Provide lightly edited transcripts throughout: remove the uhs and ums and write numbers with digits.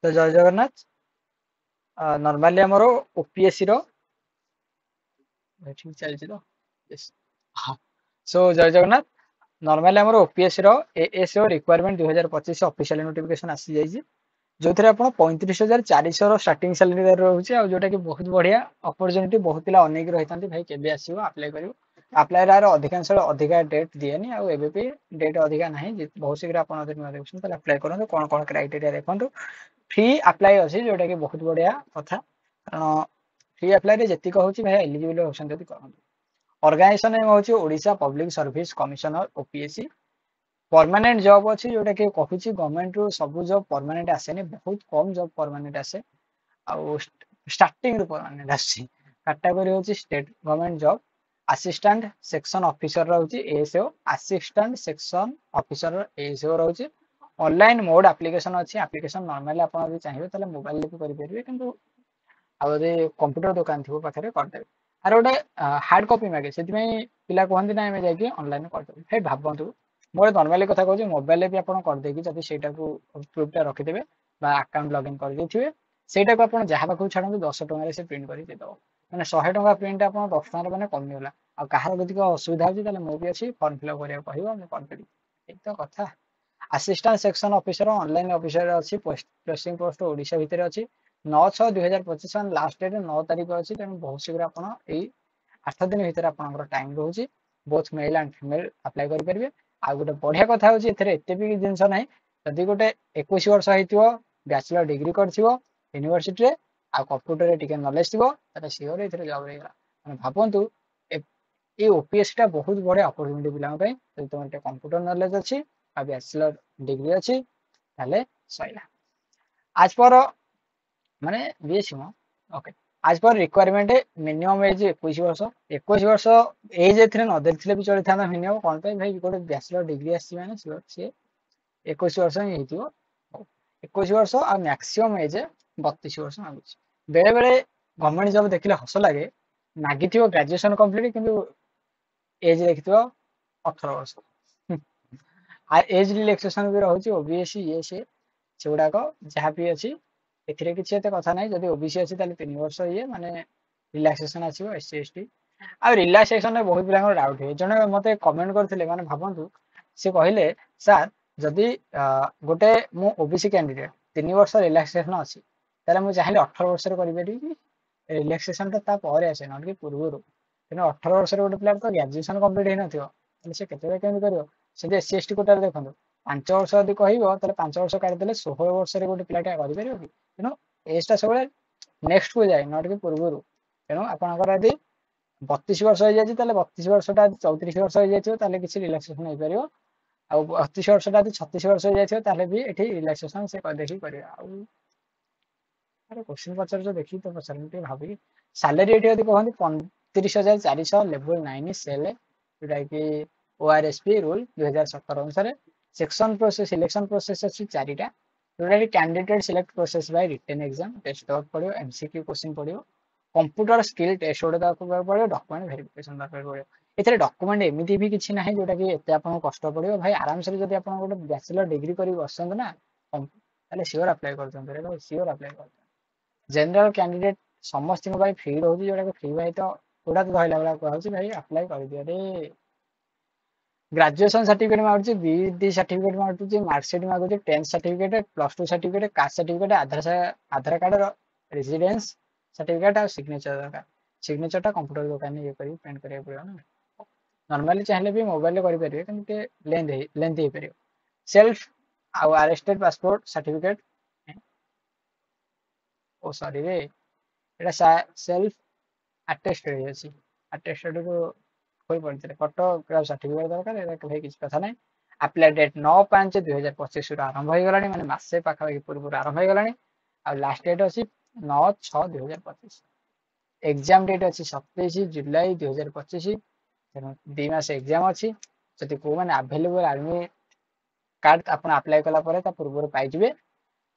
तो जय जगन्नाथ। नॉर्मली आमर ओपीएससी रो ठीक चलछि तो यस। हाँ। सो जय जगन्नाथ। नॉर्मली आमर ओपीएससी रो एएसओ रिक्वायरमेंट 2025 ऑफिशियल नोटिफिकेशन आसी जाइए जो थे आप 35,400 स्टार्टिंग सैलरी रोचे आ जोटा कि बहुत बढ़िया अपॉर्चुनिटी बहुत पिला अनेक रही था भाई केबे आसीबो अप्लाई करियो अप्लाई रार अधिकांश अधिका डेट दिएनी आ एबे भी डेट अधिका नहीं बहुत शीघ्र आप देखुछन ताले अप्लाई करन कोन कोन क्राइटेरिया देखंतु फ्री अप्लाई अछि जोटा कि बहुत बढ़िया कथा कारण फ्री अप्लाई रे जति कहूची भाई एलिजिबल होसन जति करंतु ऑर्गेनाइजेशन नेम होची Odisha public service commissioner OPSC permanent job अच्छी जोटा कि कहूँ गवर्नमेंट रू सब जॉब परमानेंट आसेनी बहुत कम जॉब परमानेंट आसे आउ स्टार्टिंग रू परमानेंट आसी कैटेगरी होची state government job assistant section officer रहउची ASO assistant section officer ASO रहउची ऑनलाइन मोड एप्लिकेशन अच्छी एप्लिकेशन नॉर्मली आप चाहिए ताले मोबाइल रे भी करि परिबे किंतु आ कंप्यूटर दुकान थी पाखे करदेवे आर गोटे हार्ड कॉपी मागे से पिला कहते ना आम जाकि ऑनलाइन करदेवे भाई भावतु मोर नॉर्मली कथा कहूँ मोबाइल भी आप करदेकी जब से प्रूफटा रखिदेवे अकाउंट लॉगिन कर ସେଇଟାକୁ ଆପଣ ଯାହା ପାଖକୁ ଛାଡ଼ନ୍ତୁ 10 ଟଙ୍କାରେ ସେ ପ୍ରିଣ୍ଟ କରିକି ଦେଇଦେବ ମାନେ 100 ଟଙ୍କା ପ୍ରିଣ୍ଟ ଆପଣ 10 ଟଙ୍କାରେ ମାନେ କମିଗଲା ଆଉ କାହାର ଯଦି ଅସୁବିଧା ହଉଛି ତାହେଲେ ମୁଁ ବି ଅଛି ଫର୍ମ ଫିଲଅପ୍ କରିବାକୁ କହିବ ମୁଁ କରିଦେବି ଏଇ ତ କଥା assistant section officer online officer ଅଛି ପୋଷ୍ଟିଂ ପୋଷ୍ଟ ଓଡ଼ିଶା ଭିତରେ ଅଛି 9/6/2025 लास्ट डेट 9 तारीख अच्छी तेणु बहुत शीघ्र आप 8 दिन भर आप टाइम रोचे both male and female apply करेंगे आ गोटे बढ़िया कथा हूँ एत भी जिनस ना जदि गोटे 21 वर्ष हो बैचलर डिग्री कर यूनिवर्सिटी रे आ कंप्यूटर रे नॉलेज थी सियोर ये जॉब रहीगला भावतु ये ओपीएससी टा बहुत बढ़िया अपॉर्चुनिटी पिलांग जब तुम कंप्यूटर नॉलेज अच्छी आ बैचलर डिग्री अच्छी ताले सइला आज पर माने बीएससी ओके आज पर रिक्वायरमेंट मिनिमम एज 21 वर्ष एज एथरे न देखथिले भी चली था मिनिमम कोन पे भाई गोटे बैचलर डिग्री आसी माने से 21 वर्ष ही हेतिबो 21 वर्ष आ मैक्सिमम एज 32 वर्ष मागुଛି बेले बेले गवर्नमेंट जॉब देखिले हस लागे मागिथिबो ग्रेजुएशन कंप्लीट किंतु एज देखिथिबो 18 वर्ष आ एज रिलैक्सेशन भी रहउची ओबीएससी ये से गुडाक जहाँ भी अच्छी एथिरे किछि एते कथा नाही जदि ओबीसी अछि ताले 3 वर्ष ये माने रिलैक्सेशन आछिबो एससी एसटी आ रिलैक्सेशन रे बहुत पिलांग डाउट हे जने मते कमेंट करथिले माने भाबंतु से कहिले सर जदि गोटे मु ओबीसी कैंडिडेट 3 वर्ष रिलैक्सेशन अछि ताले मु चाहिले 18 वर्ष रे करि परिबि रिलैक्सेशन ता परे आसे न कि पूर्वरु तेन 18 वर्ष रे गोटे प्लेयर तो ग्रेजुएशन कंप्लीट हे नथियो ताले से केते केमि करियो से एससी एसटी कोटा रे देखंतु 5 वर्ष यदि कहबो ताले 5 वर्ष काटि देले 16 वर्ष रे गोटे पिलाटा करि परिबो कि तेणु एजटा सब नेक्स्ट को जाए नट कि पूर्व तेणु आपंकर यदि 32 वर्ष हो जाए 32 वर्षटा 34 वर्ष हो जाए किसी रिलैक्सेशन हो पार आ 32 वर्षटा 36 वर्ष हो जाए भी ये रिलैक्सेशन से देखिए कर क्वेश्चन पचार देखिए तो पचार भावी सालेरी ये कहते 35,400 लेवल 9 सेल जोटा कि ओआरएसपी रूल 2017 अनुसार सेक्शन प्रोसेस सिलेक्शन प्रोसेस अच्छी 4टा जोटा कि candidate select process by written exam test पड़ो एमसीक्यू क्वेश्चन पड़ो कंप्यूटर स्किल टेस्ट गोटे पड़ो डॉक्यूमेंट वेरिफिकेशन पड़ो एथिरे डॉक्यूमेंट एमती भी किसी ना जोटा कि एत आपको कष्ट पड़ो भाई आराम से जब आप गोटे बैचलर डिग्री कर बसते ना सियोर अप्लाई कर सियोर अप्लाई कर जनरल कैंडिडेट समस्त फ्री रोचे जोटा कि फ्री भाई तो गोटा तो धरला भाई कहूँ भाई अप्लाई कर दिया रे ग्रेजुएशन सर्टिफिकेट मागुची बीडी सर्टिफिकेट मागुची मार्कशीट मागुची 10th certificate +2 certificate caste certificate Aadhaar card residence certificate और सिग्नेचर दरकार सिग्नेचरटा कंप्यूटर दुकान ये करी प्रिंट करिया पड़ियो ना नॉर्मली चाहिले भी मोबाइल रे करि परिबे किंतु लेंथ हे परियो सेल्फ आ अरेस्टेड पासपोर्ट सर्टिफिकेट ओ सॉरी रे एटा सेल्फ अटेस्टेड अछि अटेस्टेड को कोई पड़ते फोटोग्राफ सर्टिफिकेट दरकार एटा भाई किसी कथा नहीं अप्लाई डेट 9/5/2025 आरंभ हो गलानी माने मासे पाखापाखि पूर्व आरंभ हो गलानी आ लास्ट डेट अछि 9/6/2025 एग्जाम डेट अच्छी 27 जुलाई 2025 तेणु 2 मास एग्जाम अच्छी जदि को मैंने आभेलेबल आर्मी कार्ड आप अप्लाई कला पूर्व पाइबे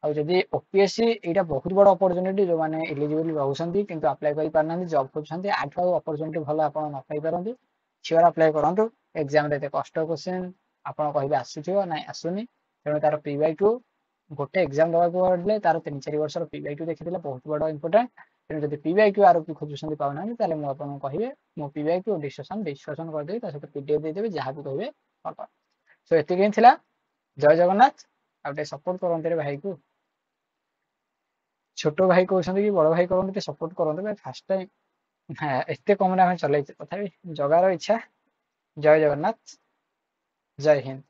और जदि ओपीएससी यहाँ बहुत बड़ अपॉर्चुनिटी जो मैंने एलिजिबल रोचे कि अप्लाई कर पारना जॉब कर आठू अपॉर्चुनिटी भल आप पाई पारती सियोर अप्लाई करूँ एग्जाम रे कष्ट क्वेश्चन आप कहे आसूथ ना आसुनी तेणु तार P/2 गोटे एग्जाम देवाक पड़े तार 3-4 वर्ष पीवाईक्यू देखी बहुत बड़ इंपोर्टाट तेणु जब पीवाईक्यू आरपी खोजुंट पाऊना ताले मुझे कहे मो पीवाईक्यू डिस्कसन करदेवी सहित पीडीएफ देदेवी जहाँ भी कहे सो एति जय जगन्नाथ आउटे सपोर्ट करते भाई को छोट भाई कहते कि बड़ भाई करते सपोर्ट करते फास्ट टाइम हाँ एत कम चल तथा जगार इच्छा जय जगन्नाथ जय हिंद।